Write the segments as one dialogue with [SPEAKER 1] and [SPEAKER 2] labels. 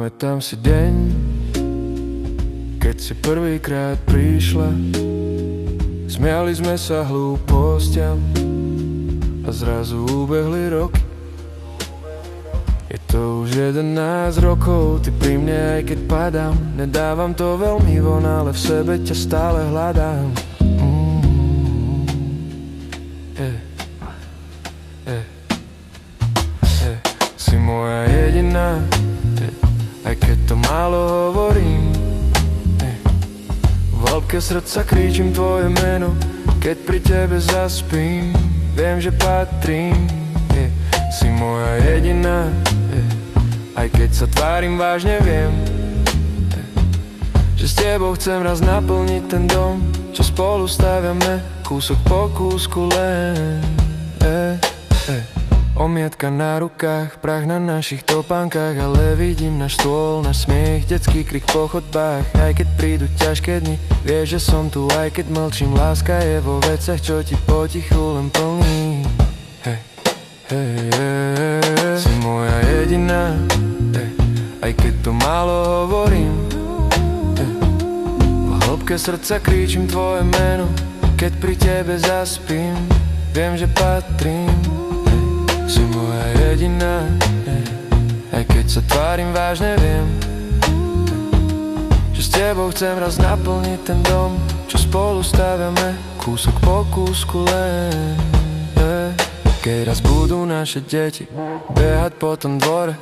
[SPEAKER 1] Pamätám si deň, keď si prvýkrát prišla. Smiali sme sa hlúpostiam a zrazu ubehli roky. Je to už 11 rokov, ty pri mne, aj keď padám. Nedávam to veľmi von, ale v sebe ťa stále hľadám. Si moja jediná, aj keď to málo hovorím. V hĺbke srdca kričím tvoje meno, keď pri tebe zaspím. Viem, že patrím. Si moja jediná, aj keď sa tvárim vážne, viem, že s tebou chcem raz naplniť ten dom, čo spolu staviame, kúsok po kúsku len. Omietka na rukách, prach na našich topánkach, ale vidím náš stôl, náš smiech, detský krik po chodbách. Aj keď prídu ťažké dni, vieš, že som tu, aj keď mlčím. Láska je vo veciach, čo ti potichu len plní. Si moja jediná, aj keď to málo hovorím. V hĺbke srdca kričím tvoje meno, keď pri tebe zaspím. Viem, že patrím. Si moja jediná, aj keď sa tvárim vážne, viem, že s tebou chcem raz naplniť ten dom, čo spolu staviame, kúsok po kúsku len. Keď raz budú naše deti behať po tom dvore,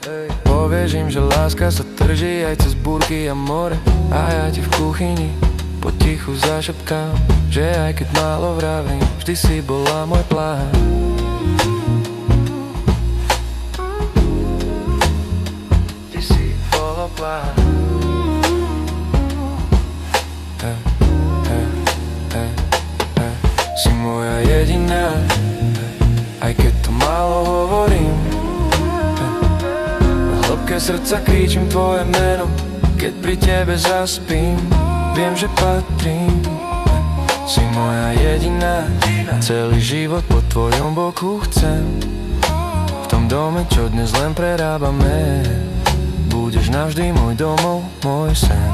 [SPEAKER 1] povieš im, že láska sa drží aj cez búrky a more. A ja ti v kuchyni potichu zašepkám, že aj keď málo vravím, vždy si bola môj plán. Si moja jediná, aj keď to málo hovorím. V hĺbke srdca kričím tvoje meno, keď pri tebe zaspím. Viem, že patrím. Si moja jediná, celý život po tvojom boku chcem. V tom dome, čo dnes len prerábame, budeš navždy môj domov, môj sen.